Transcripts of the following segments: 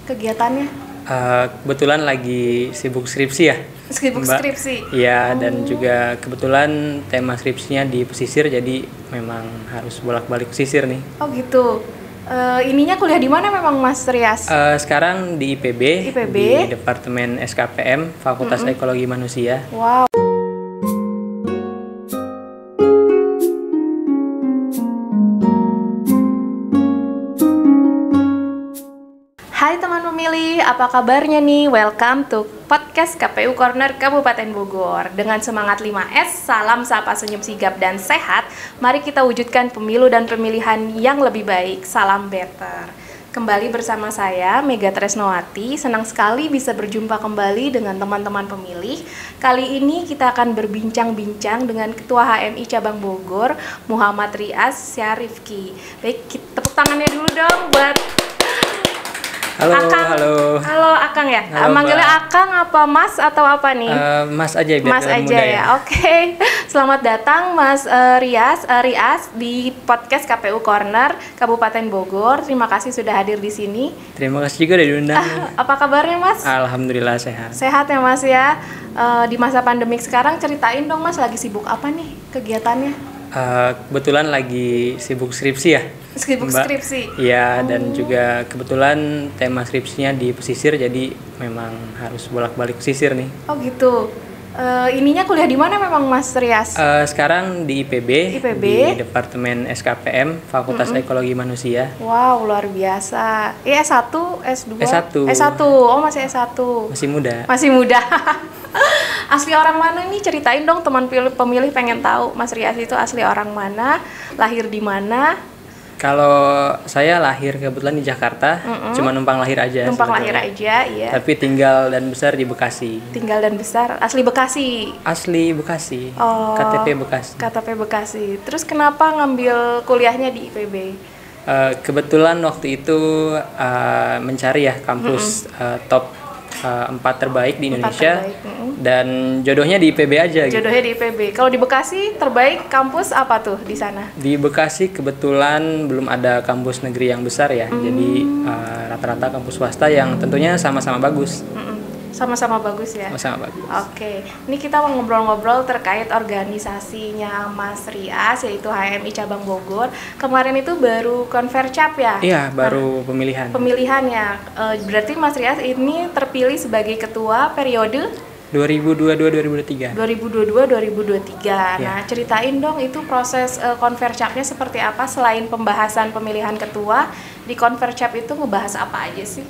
kegiatannya? Kebetulan lagi sibuk skripsi ya, Sibuk Mbak. skripsi? Iya, dan juga kebetulan tema skripsinya di pesisir, jadi memang harus bolak-balik pesisir nih. Oh gitu. Ininya kuliah di mana memang Mas Rias? Sekarang di IPB, IPB? di Departemen SKPM, Fakultas Ekologi Manusia. Wow. Hai teman pemilih, apa kabarnya nih? Welcome to podcast KPU Corner Kabupaten Bogor. Dengan semangat 5S, salam sapa senyum sigap dan sehat, mari kita wujudkan pemilu dan pemilihan yang lebih baik. Salam better. Kembali bersama saya, Mega Tresnowati. Senang sekali bisa berjumpa kembali dengan teman-teman pemilih. Kali ini kita akan berbincang-bincang dengan Ketua HMI Cabang Bogor, Muhammad Rias Syarifki. Baik, tepuk tangannya dulu dong buat Halo, Akang. Halo Akang ya. Halo, Manggilnya Mbak. Akang apa Mas atau apa nih? Mas aja biar Mas kelihatan aja muda ya. Oke. Selamat datang Mas Rias di podcast KPU Corner Kabupaten Bogor. Terima kasih sudah hadir di sini. Terima kasih juga udah diundang. Apa kabarnya Mas? Alhamdulillah sehat. Sehat ya Mas ya. Di masa pandemik sekarang ceritain dong Mas, lagi sibuk apa nih kegiatannya? Kebetulan lagi sibuk skripsi ya, Sibuk Mbak. skripsi. Iya, dan juga kebetulan tema skripsinya di pesisir, jadi memang harus bolak-balik pesisir nih. Oh gitu. Ininya kuliah di mana memang Mas Rias? Sekarang di IPB, IPB? di Departemen SKPM, Fakultas Ekologi Manusia. Wow, luar biasa. S1, S2? S1. S1. Oh, masih S1. Masih muda. Masih muda. Asli orang mana nih? Ceritain dong, teman pemilih pengen tahu Mas Rias itu asli orang mana, lahir di mana? Kalau saya lahir kebetulan di Jakarta, cuma numpang lahir aja. Numpang lahir sebetulnya. aja, iya. Tapi tinggal dan besar di Bekasi. Tinggal dan besar, asli Bekasi. Asli Bekasi, Oh, KTP Bekasi. KTP Bekasi. Terus kenapa ngambil kuliahnya di IPB? Kebetulan waktu itu mencari ya kampus top 4 terbaik di Indonesia, dan jodohnya di IPB aja gitu. Jodohnya di IPB. Kalau di Bekasi terbaik kampus apa tuh di sana? Di Bekasi kebetulan belum ada kampus negeri yang besar ya, jadi rata-rata kampus swasta yang tentunya sama-sama bagus. Sama-sama bagus ya? Sama-sama bagus. Oke, ini kita mau ngobrol-ngobrol terkait organisasinya Mas Rias, yaitu HMI Cabang Bogor. Kemarin itu baru konvercap ya? Iya, baru pemilihan. Pemilihannya, berarti Mas Rias ini terpilih sebagai ketua periode 2022-2023. 2022-2023. Ya. Nah, ceritain dong itu proses konvercapnya seperti apa, selain pembahasan pemilihan ketua, di konvercap itu ngebahas apa aja sih?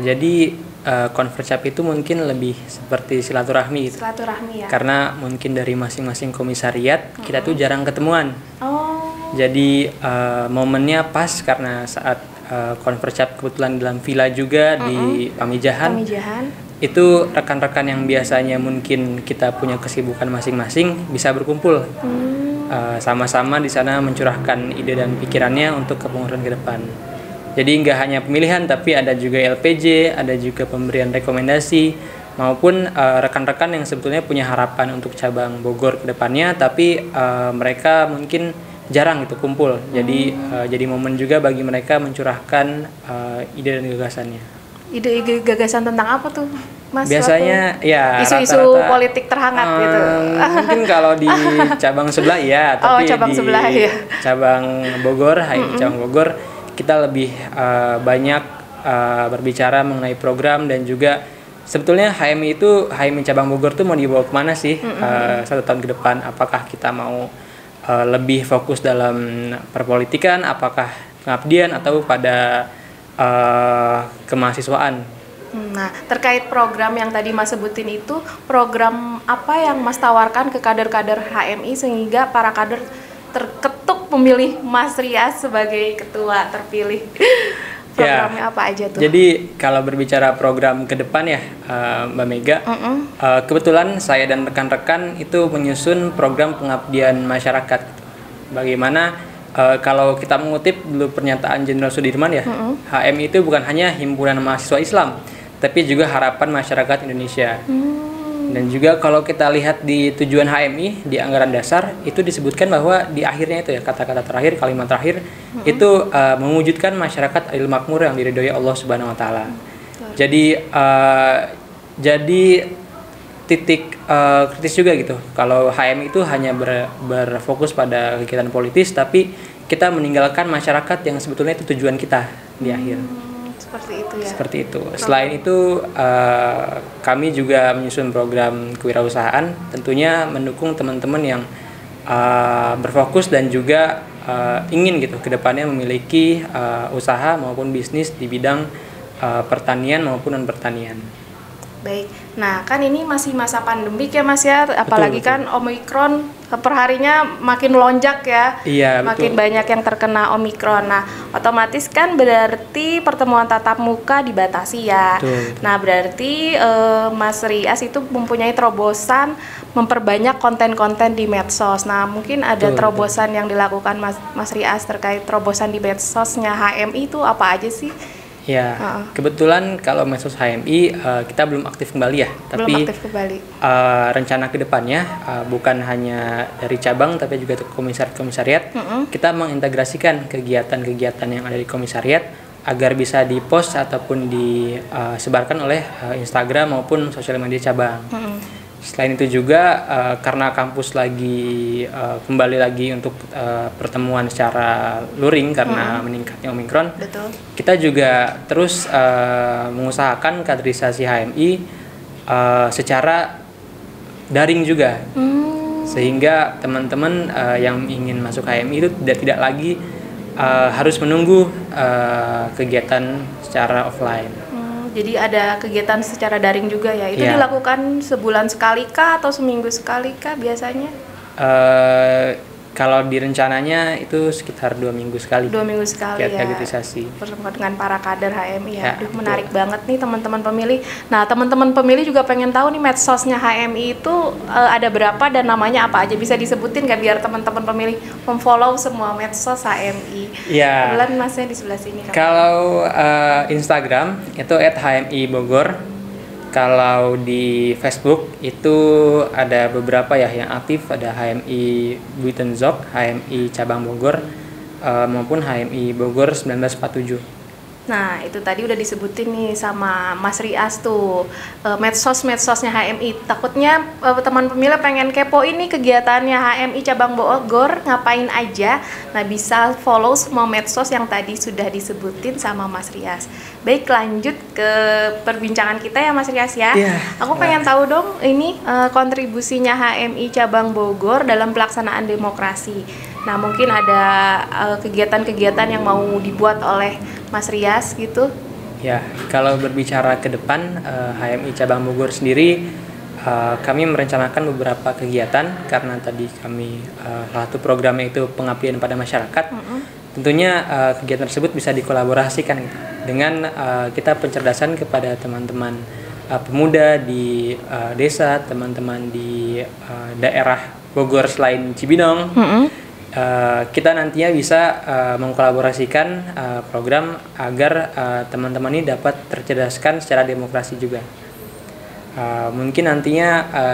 Jadi konvercap itu mungkin lebih seperti silaturahmi gitu. Silaturahmi ya? Karena mungkin dari masing-masing komisariat kita tuh jarang ketemuan. Oh. Jadi momennya pas karena saat konvercap kebetulan dalam villa juga di Pamijahan. Itu rekan-rekan yang biasanya mungkin kita punya kesibukan masing-masing bisa berkumpul. Sama-sama di sana mencurahkan ide dan pikirannya untuk kepengurusan ke depan. Jadi nggak hanya pemilihan, tapi ada juga LPJ, ada juga pemberian rekomendasi, maupun rekan-rekan yang sebetulnya punya harapan untuk cabang Bogor ke depannya, tapi mereka mungkin jarang gitu kumpul. Jadi momen juga bagi mereka mencurahkan ide dan gagasannya. Ide gagasan tentang apa tuh, Mas? Biasanya ya isu-isu rata-rata, politik terhangat gitu. Mungkin kalau di cabang sebelah ya, tapi cabang di sebelah, ya. cabang Bogor, HMI Cabang Bogor, kita lebih banyak berbicara mengenai program, dan juga sebetulnya HMI Cabang Bogor tuh mau dibawa kemana sih 1 tahun ke depan? Apakah kita mau lebih fokus dalam perpolitikan, apakah pengabdian, atau pada kemahasiswaan? Nah, terkait program yang tadi Mas sebutin itu, program apa yang Mas tawarkan ke kader-kader HMI sehingga para kader terketuk memilih Mas Rias sebagai ketua terpilih? Programnya apa aja tuh? Jadi kalau berbicara program ke depan ya, Mbak Mega, kebetulan saya dan rekan-rekan itu menyusun program pengabdian masyarakat. Bagaimana kalau kita mengutip dulu pernyataan Jenderal Sudirman ya, HMI itu bukan hanya himpunan mahasiswa Islam, tapi juga harapan masyarakat Indonesia. Dan juga kalau kita lihat di tujuan HMI di anggaran dasar itu disebutkan bahwa di akhirnya itu ya kata-kata terakhir, kalimat terakhir itu mewujudkan masyarakat adil makmur yang diridhoi Allah Subhanahu wa taala. Jadi titik kritis juga gitu. Kalau HMI itu hanya berfokus pada kegiatan politis, tapi kita meninggalkan masyarakat yang sebetulnya itu tujuan kita di akhir. Seperti itu ya. Seperti itu. Selain itu, kami juga menyusun program kewirausahaan, tentunya mendukung teman-teman yang berfokus dan juga ingin gitu kedepannya memiliki usaha maupun bisnis di bidang pertanian maupun non pertanian. Baik, nah kan ini masih masa pandemik ya Mas ya, apalagi betul. Kan Omikron perharinya makin melonjak ya, iya, makin betul. Banyak yang terkena Omikron. Nah otomatis kan berarti pertemuan tatap muka dibatasi ya. Betul. Nah berarti Mas Rias itu mempunyai terobosan memperbanyak konten-konten di medsos. Nah mungkin ada terobosan yang dilakukan Mas Rias terkait terobosan di medsosnya HMI itu apa aja sih? Ya, kebetulan kalau medsos HMI kita belum aktif kembali ya, tapi rencana kedepannya bukan hanya dari cabang tapi juga komisariat, kita mengintegrasikan kegiatan-kegiatan yang ada di komisariat agar bisa dipost ataupun disebarkan oleh Instagram maupun sosial media cabang. Selain itu juga karena kampus lagi kembali lagi untuk pertemuan secara luring karena meningkatnya Omikron, betul. Kita juga terus mengusahakan kaderisasi HMI secara daring juga, sehingga teman-teman yang ingin masuk HMI itu tidak lagi harus menunggu kegiatan secara offline. Jadi ada kegiatan secara daring juga ya. Itu dilakukan sebulan sekali kah atau seminggu sekali kah biasanya? Kalau di rencananya itu sekitar 2 minggu sekali. 2 minggu sekali ya. Kaderisasi. Bersama dengan para kader HMI ya. Aduh, menarik banget nih teman-teman pemilih. Nah, teman-teman pemilih juga pengen tahu nih medsosnya HMI itu ada berapa dan namanya apa aja, bisa disebutin nggak biar teman-teman pemilih memfollow semua medsos HMI. Iya. Kebetulan Masnya di sebelah sini kan. Kalau Instagram itu @HMI Bogor. Kalau di Facebook itu ada beberapa ya yang aktif, ada HMI Buitenzorg, HMI Cabang Bogor, maupun HMI Bogor 1947. Nah itu tadi udah disebutin nih sama Mas Rias tuh medsos-medsosnya HMI. Takutnya teman pemilih pengen kepo ini kegiatannya HMI Cabang Bogor ngapain aja. Nah bisa follow semua medsos yang tadi sudah disebutin sama Mas Rias. Baik, lanjut ke perbincangan kita ya Mas Rias ya. Aku pengen tahu dong ini kontribusinya HMI Cabang Bogor dalam pelaksanaan demokrasi. Nah mungkin ada kegiatan-kegiatan yang mau dibuat oleh Mas Rias gitu. Ya, kalau berbicara ke depan HMI Cabang Bogor sendiri, kami merencanakan beberapa kegiatan karena tadi kami salah satu programnya itu pengabdian pada masyarakat. Tentunya kegiatan tersebut bisa dikolaborasikan gitu, dengan kita pencerdasan kepada teman-teman pemuda di desa, teman-teman di daerah Bogor selain Cibinong. Kita nantinya bisa mengkolaborasikan program agar teman-teman ini dapat tercerdaskan secara demokrasi juga. Mungkin nantinya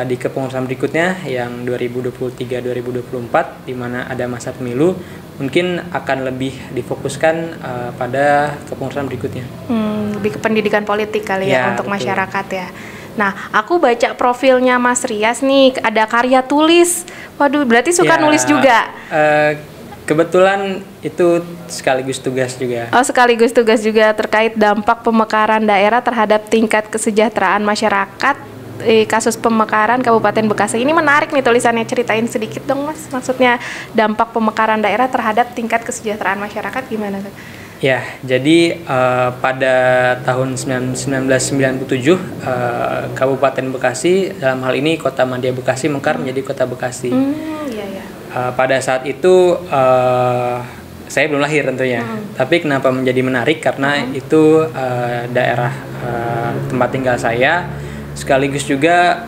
di kepengurusan berikutnya yang 2023-2024 di mana ada masa pemilu, mungkin akan lebih difokuskan pada kepengurusan berikutnya. Lebih ke pendidikan politik kali ya untuk betul. Masyarakat ya. Nah, aku baca profilnya Mas Rias nih, ada karya tulis. Waduh, berarti suka nulis juga? Kebetulan itu sekaligus tugas juga. Oh, sekaligus tugas juga terkait dampak pemekaran daerah terhadap tingkat kesejahteraan masyarakat. Kasus pemekaran Kabupaten Bekasi. Ini menarik nih tulisannya, ceritain sedikit dong Mas. Maksudnya dampak pemekaran daerah terhadap tingkat kesejahteraan masyarakat gimana tuh? Ya, jadi pada tahun 1997 Kabupaten Bekasi, dalam hal ini Kota Madya Bekasi mekar menjadi Kota Bekasi. Pada saat itu saya belum lahir tentunya, tapi kenapa menjadi menarik karena itu daerah tempat tinggal saya, sekaligus juga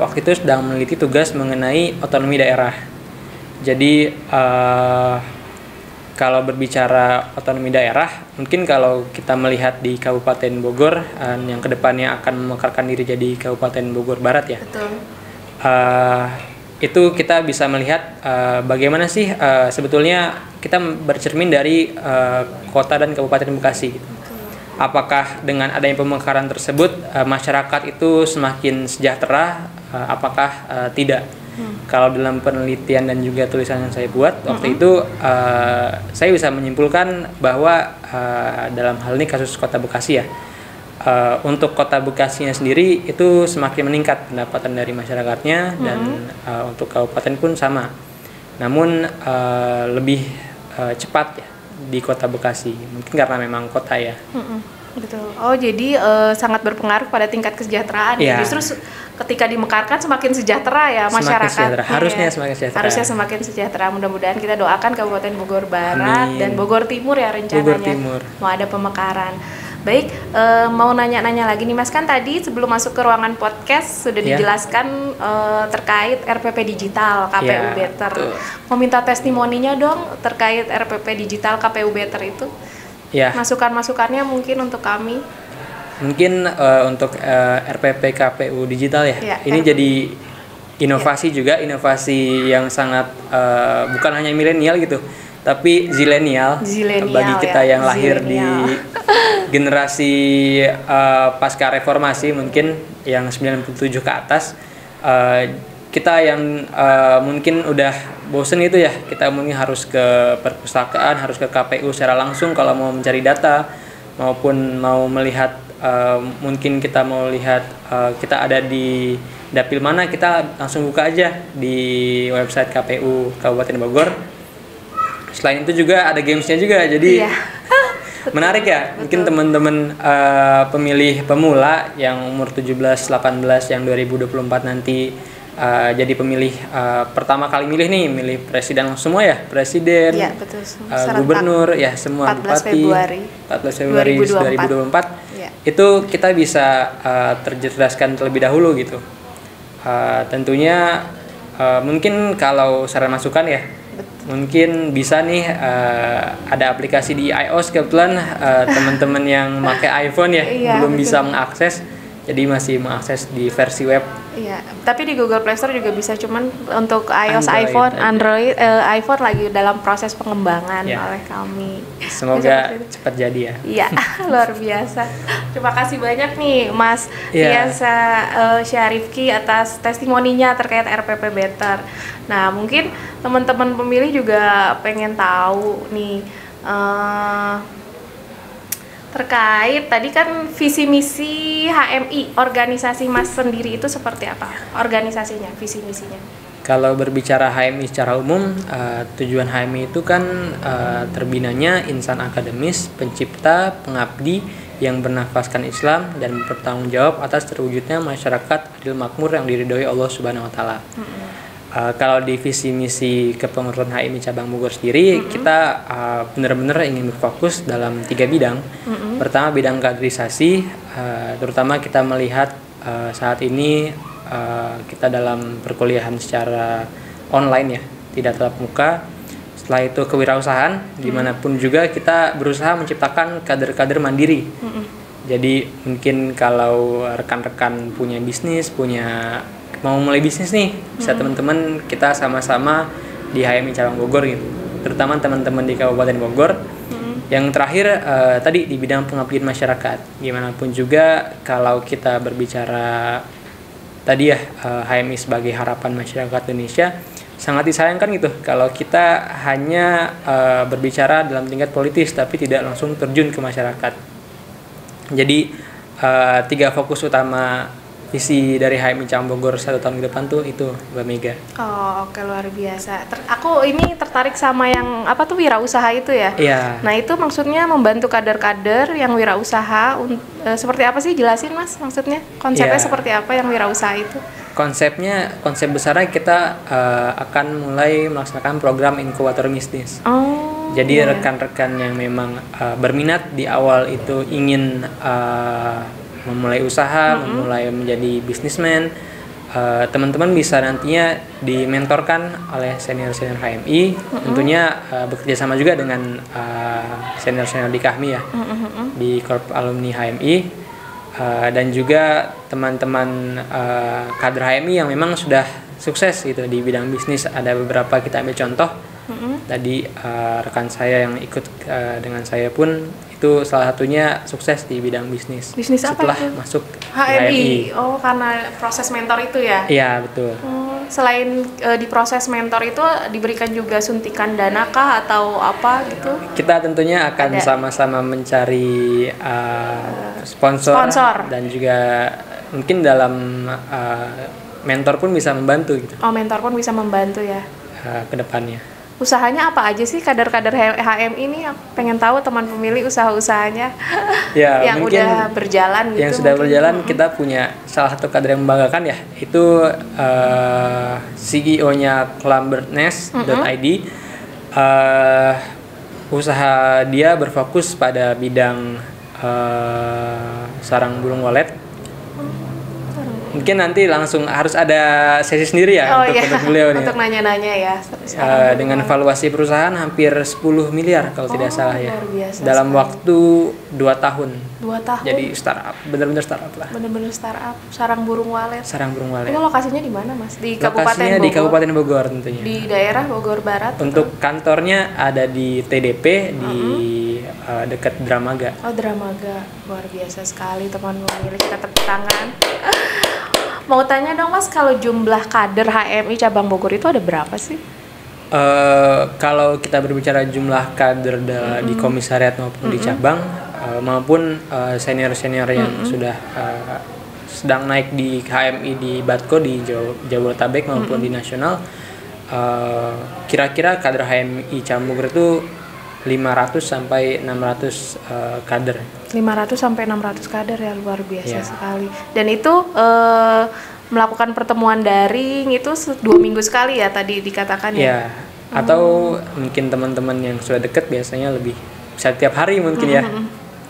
waktu itu sedang meneliti tugas mengenai otonomi daerah. Jadi Kalau berbicara otonomi daerah, mungkin kalau kita melihat di Kabupaten Bogor yang kedepannya akan memekarkan diri jadi Kabupaten Bogor Barat ya. Betul. Itu kita bisa melihat bagaimana sih sebetulnya kita bercermin dari kota dan Kabupaten Bekasi. Gitu. Apakah dengan adanya pemekaran tersebut masyarakat itu semakin sejahtera? Apakah tidak? Kalau dalam penelitian dan juga tulisan yang saya buat waktu itu, saya bisa menyimpulkan bahwa dalam hal ini kasus Kota Bekasi ya, untuk Kota Bekasinya sendiri itu semakin meningkat pendapatan dari masyarakatnya dan untuk kabupaten pun sama. Namun lebih cepat ya di Kota Bekasi, mungkin karena memang kota ya. Betul. Oh, jadi sangat berpengaruh pada tingkat kesejahteraan. Ya. Justru ketika dimekarkan semakin sejahtera ya masyarakat. Harusnya semakin sejahtera. Harusnya semakin sejahtera. Mudah-mudahan kita doakan Kabupaten Bogor Barat dan Bogor Timur ya rencananya. Bogor Timur. Mau ada pemekaran. Baik, mau nanya-nanya lagi nih Mas, kan tadi sebelum masuk ke ruangan podcast sudah dijelaskan terkait RPP Digital KPU Better. Mau minta testimoninya dong terkait RPP Digital KPU Better itu? Ya. Masukan-masukannya mungkin untuk kami. Mungkin untuk RPP KPU Digital ya. Ini jadi inovasi juga, inovasi yang sangat bukan hanya milenial gitu, tapi zilenial bagi kita yang lahir di generasi pasca reformasi mungkin yang 97 ke atas. Kita yang mungkin udah bosen itu ya, kita mungkin harus ke perpustakaan, harus ke KPU secara langsung kalau mau mencari data maupun mau melihat mungkin kita mau lihat kita ada di dapil mana, kita langsung buka aja di website KPU Kabupaten Bogor. Selain itu juga ada gamesnya juga, jadi menarik ya. Mungkin teman-teman pemilih pemula yang umur 17-18 yang 2024 nanti jadi pemilih pertama kali milih presiden semua ya, presiden, betul, gubernur ya, semua 14 Februari 2024 itu kita bisa tercerdaskan terlebih dahulu gitu. Tentunya mungkin kalau saran masukan ya, mungkin bisa nih ada aplikasi di iOS, kebetulan teman-teman yang pakai iPhone ya belum bisa mengakses, jadi masih mengakses di versi web. Iya, tapi di Google Play Store juga bisa, cuman untuk iOS, Android, iPhone lagi dalam proses pengembangan oleh kami. Semoga cepat jadi ya. Iya, luar biasa. Terima kasih banyak nih Mas Tiasa Syarifki atas testimoninya terkait RPP Better. Nah, mungkin teman-teman pemilih juga pengen tahu nih terkait tadi kan visi misi HMI, organisasi Mas sendiri itu seperti apa? Organisasinya, visi misinya. Kalau berbicara HMI secara umum, tujuan HMI itu kan terbinanya insan akademis, pencipta, pengabdi yang bernafaskan Islam dan bertanggung jawab atas terwujudnya masyarakat adil makmur yang diridhoi Allah Subhanahu wa taala. Kalau di visi misi kepengurusan HMI cabang Bogor sendiri, kita benar-benar ingin berfokus dalam 3 bidang. Pertama, bidang kaderisasi, terutama kita melihat saat ini kita dalam perkuliahan secara online ya, tidak tatap muka. Setelah itu kewirausahaan, dimanapun juga kita berusaha menciptakan kader-kader mandiri. Jadi mungkin kalau rekan-rekan punya bisnis, mau mulai bisnis nih, bisa teman-teman kita sama-sama di HMI cabang Bogor gitu, terutama teman-teman di Kabupaten Bogor. Yang terakhir tadi di bidang pengabdian masyarakat, gimana pun juga kalau kita berbicara tadi ya, HMI sebagai harapan masyarakat Indonesia, sangat disayangkan gitu kalau kita hanya berbicara dalam tingkat politis tapi tidak langsung terjun ke masyarakat. Jadi 3 fokus utama visi dari HMI cabang Bogor 1 tahun ke depan tuh itu, Mbak Mega. Oh, oke, luar biasa. Aku ini tertarik sama yang apa tuh, wirausaha itu ya? Iya. Nah, itu maksudnya membantu kader-kader yang wirausaha seperti apa sih? Jelasin Mas, maksudnya konsepnya seperti apa yang wirausaha itu? Konsep besarnya kita akan mulai melaksanakan program inkubator bisnis. Jadi rekan-rekan yang memang berminat di awal itu ingin memulai usaha, memulai menjadi bisnismen, teman-teman bisa nantinya dimentorkan oleh senior-senior HMI, tentunya bekerja sama juga dengan senior-senior di KHMI ya, di Korp Alumni HMI, dan juga teman-teman kader HMI yang memang sudah sukses gitu di bidang bisnis. Ada beberapa kita ambil contoh. Tadi rekan saya yang ikut dengan saya pun itu salah satunya sukses di bidang bisnis. Bisnis setelah apa itu? Masuk HMI. Oh, karena proses mentor itu ya? Iya, betul. Selain di proses mentor itu diberikan juga suntikan dana kah atau apa gitu? Kita tentunya akan sama-sama mencari sponsor dan juga mungkin dalam mentor pun bisa membantu gitu. Oh, mentor pun bisa membantu ya? Ke depannya. Usahanya apa aja sih kader-kader HM ini? Pengen tahu teman pemilih usaha-usahanya ya, yang udah berjalan gitu. Yang sudah berjalan, kita punya salah satu kader yang membanggakan ya, itu CEO-nya clambertnest.id. Usaha dia berfokus pada bidang sarang burung walet. Mungkin nanti langsung harus ada sesi sendiri ya untuk beliau nih. Untuk nanya-nanya ya. Dengan valuasi perusahaan hampir 10 miliar kalau tidak salah ya. Dalam waktu 2 tahun. 2 tahun. Jadi startup, benar-benar startup lah. Benar-benar startup, sarang burung walet. Sarang burung walet. Itu lokasinya di mana, Mas? Di Kabupaten Lokasinya Bogor. Di Kabupaten Bogor tentunya. Di daerah Bogor Barat. Untuk kantornya ada di TDP di dekat Dramaga. Oh, Dramaga. Luar biasa sekali teman pemilih, kita tepuk tangan. Mau tanya dong Mas, kalau jumlah kader HMI cabang Bogor itu ada berapa sih? Kalau kita berbicara jumlah kader di komisariat maupun di cabang maupun senior-senior yang sudah sedang naik di HMI di Batko di Jabodetabek maupun di nasional, kira-kira kader HMI cabang Bogor itu 500 sampai 600 kader. 500 sampai 600 kader ya, luar biasa sekali. Dan itu melakukan pertemuan daring itu 2 minggu sekali ya tadi dikatakan ya. Ya. Atau mungkin teman-teman yang sudah dekat biasanya lebih bisa tiap hari mungkin ya.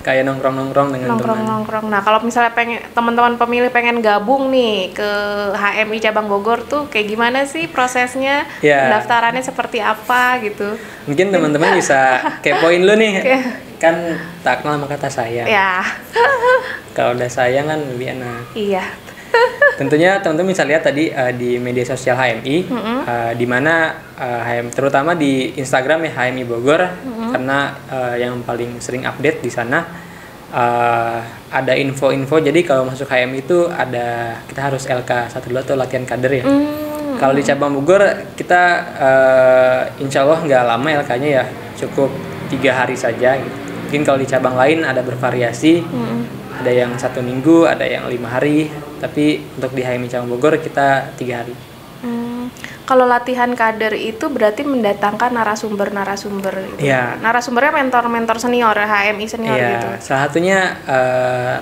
Kayak nongkrong-nongkrong dengan teman. Nongkrong. Nah, kalau misalnya teman-teman pemilih pengen gabung nih ke HMI cabang Bogor tuh kayak gimana sih prosesnya? Pendaftarannya seperti apa gitu? Mungkin teman-teman bisa kepoin lu nih. Kan tak kenal sama kata sayang. Ya. Kalau udah sayang kan lebih enak. Iya. Tentunya teman-teman bisa lihat tadi di media sosial HMI, di mana terutama di Instagram ya HMI Bogor, karena yang paling sering update di sana ada info-info. Jadi kalau masuk HMI itu kita harus LK 1 dulu atau latihan kader ya. Kalau di cabang Bogor kita insya Allah nggak lama LK-nya ya, cukup 3 hari saja gitu. Mungkin kalau di cabang lain ada bervariasi, ada yang 1 minggu, ada yang 5 hari, tapi untuk di HMI cabang Bogor kita 3 hari. Kalau latihan kader itu berarti mendatangkan narasumber gitu. Ya. Narasumbernya mentor-mentor senior, HMI senior gitu. Salah satunya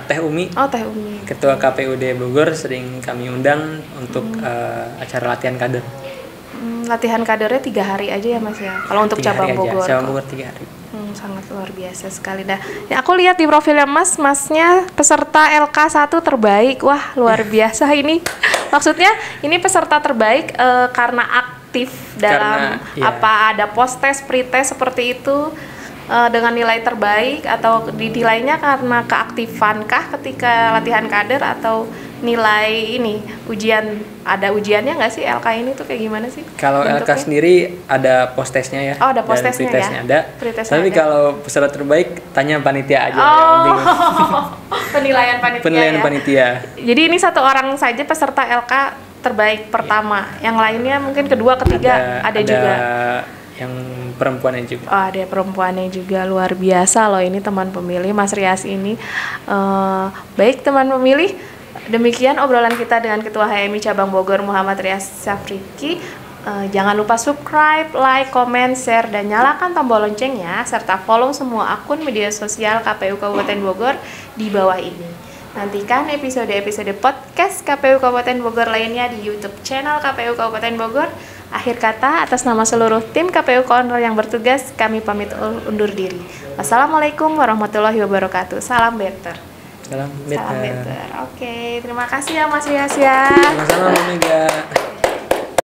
Teh Umi. Oh, Teh Umi. Ketua KPUD Bogor sering kami undang untuk acara latihan kader. Latihan kadernya 3 hari aja ya Mas ya. Kalau untuk cabang Bogor. Cabang Bogor 3 hari. Sangat luar biasa sekali. Nah, ya aku lihat di profilnya Masnya peserta LK1 terbaik. Wah, luar biasa ini. Maksudnya ini peserta terbaik karena aktif dalam ada post-test, pre-test seperti itu dengan nilai terbaik, atau dinilainya karena keaktifankah ketika latihan kader, atau nilai ini ada ujiannya nggak sih LK ini tuh kayak gimana sih? Kalau LK sendiri ada post-testnya ya. Oh, ada post-testnya ya. Ada. Tapi kalau peserta terbaik tanya panitia aja yang bingung. Penilaian panitia. Jadi ini 1 orang saja peserta LK terbaik pertama. Yang lainnya mungkin kedua, ketiga ada juga. Yang perempuannya juga. Oh, ada perempuannya juga. Luar biasa loh ini teman pemilih, Mas Rias ini. Baik teman pemilih, demikian obrolan kita dengan Ketua HMI Cabang Bogor Muhammad Rias Syafriki. Jangan lupa subscribe, like, comment, share, dan nyalakan tombol loncengnya, serta follow semua akun media sosial KPU Kabupaten Bogor di bawah ini. Nantikan episode-episode podcast KPU Kabupaten Bogor lainnya di YouTube channel KPU Kabupaten Bogor. Akhir kata, atas nama seluruh tim KPU Corner yang bertugas, kami pamit undur diri. Wassalamualaikum warahmatullahi wabarakatuh. Salam better. Salam better. Oke, terima kasih ya Mas Rias ya. Sama-sama Mbak Mega.